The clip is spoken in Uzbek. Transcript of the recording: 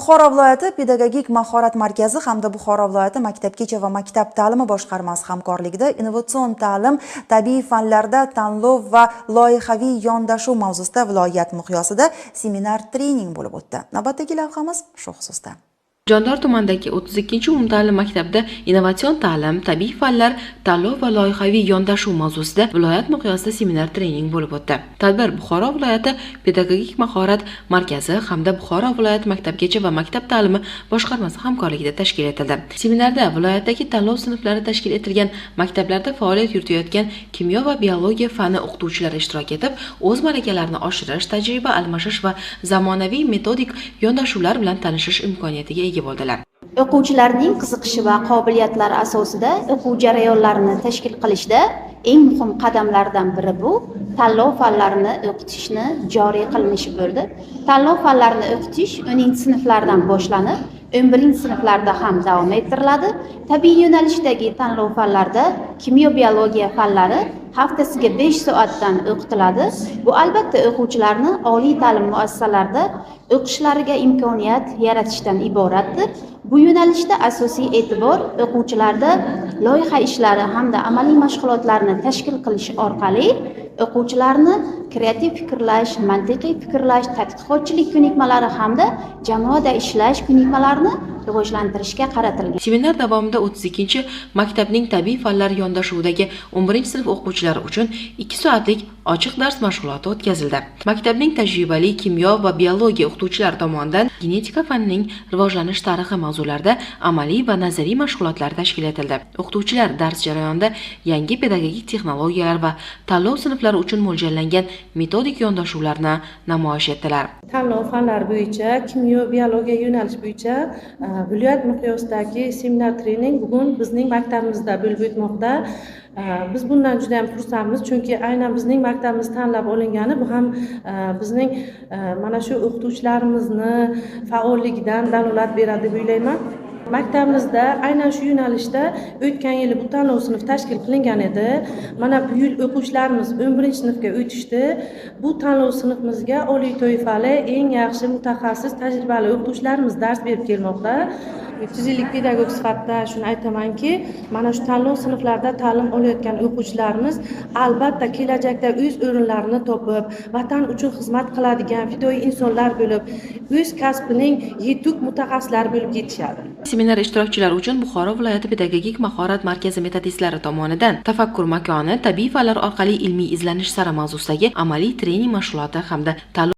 Buxoro viloyati pedagogik mahorat markazi hamda Buxoro viloyati maktabgacha va maktab ta'limi boshqarmasi hamkorligida innovatsion ta'lim, tabiiy fanlarda tanlov va loyihaviy yondashuv mavzusida viloyat miqyosida seminar-trening bo'lib o'tdi. Navbatdagi lavhamiz shu xususda. Jondor tumanidagi 32 umumta'lim maktabda innovatsion ta'lim, tabiiy fanlar, tanlov va loyihaviy yondashuv mavzusida viloyat miqyosida seminar-trening bo'lib o'tdi. Tadbir Buxoro viloyati pedagogik mahorat markazi hamda Buxoro viloyati maktabgacha va maktab ta'limi boshqarmasi hamkorligida tashkil etildi. Seminarda viloyatdagi tanlov sinflari tashkil etilgan maktablarda faoliyat yuritayotgan kimyo va biologiya fani o'qituvchilari ishtirok etib, o'z malakalarini oshirish, tajriba almashish va zamonaviy metodik yondashuvlar bilan tanishish imkoniyatiga ega bo'ldilar. O'quvchilarning qiziqishi va qobiliyatlari asosida o'quv jarayonlarini tashkil qilishda eng muhim qadamlardan biri bu tanlov fanlarini o'qitishni joriy qilinishi bo'ldi. Tanlov fanlarini o'qitish 10-sinflardan boshlanib, 11-sinflarda ham davom ettiriladi. Tabiiy yo'nalishdagi tanlov fanlarida kimyo biologiya fanlari haftasiga 5 soatdan o'qitiladi. Bu albatta o'quvchilarni oliy ta'lim muassasalarida o'qishlariga imkoniyat yaratishdan iboratdir. Bu yo'nalishda asosiy e'tibor o'quvchilarda loyiha ishlari hamda amaliy mashg'ulotlarni tashkil qilish orqali o'quvchilarni kreativ fikrlash, mantiqiy fikrlash, tadqiqotchilik ko'nikmalari hamda jamoada ishlash ko'nikmalarini rivojlantirishga qaratilgan. Seminar davomida 32 maktabning tabiiy fanlar yondashuvidagi 11-sinf o'quvchilari uchun 2 soatlik ochiq dars mashg'uloti o'tkazildi. Maktabning tajribali kimyo va biologiya o'qituvchilari tomonidan genetika fanining rivojlanish tarixi mavzularida amaliy va nazariy mashg'ulotlar tashkil etildi. O'qituvchilar dars jarayonida yangi pedagogik texnologiyalar va tanlov sinflari uchun mo'ljallangan metodik yondashuvlarni namoyish etdilar. Tanlov fanlari bo'yicha, kimyo, biologiya yo'nalish bo'yicha viloyat miqyosidagi seminar-trening bugun bizning maktabimizda bo'lib o'tmoqda. Biz bundan juda ham xursandmiz, chunki aynan bizning maktabimiz tanlab olingani bu ham bizning mana shu o'qituvchilarimizni faolligidan dalolat beradi deb o'ylayman. Maktabimizda aynan shu yo'nalishda o'tgan yili bu tanlov sinf tashkil qilingan edi. Mana bu yil o'quvchilarimiz 11-sinfga o'tishdi. Bu tanlov sinfimizga oliy toifali, eng yaxshi mutaxassis, tajribali o'qituvchilarimiz dars berib kelmoqda. 300 yillik pedagog sifatida shuni aytamanki, mana shu tanlov sinflarida ta'lim olayotgan o'quvchilarimiz albatta kelajakda o'z o'rinlarini topib, vatan uchun xizmat qiladigan fidoyi insonlar bo'lib, o'z kasbining yetuk mutaxassislari bo'lib yetishadi. Seminar ishtirokchilari uchun Buxoro viloyati pedagogik mahorat markazi metodistlari tomonidan tafakkur makoni, tabiiy fanlar orqali ilmiy izlanish sari mavzusidagi amaliy trening mashg'uloti hamda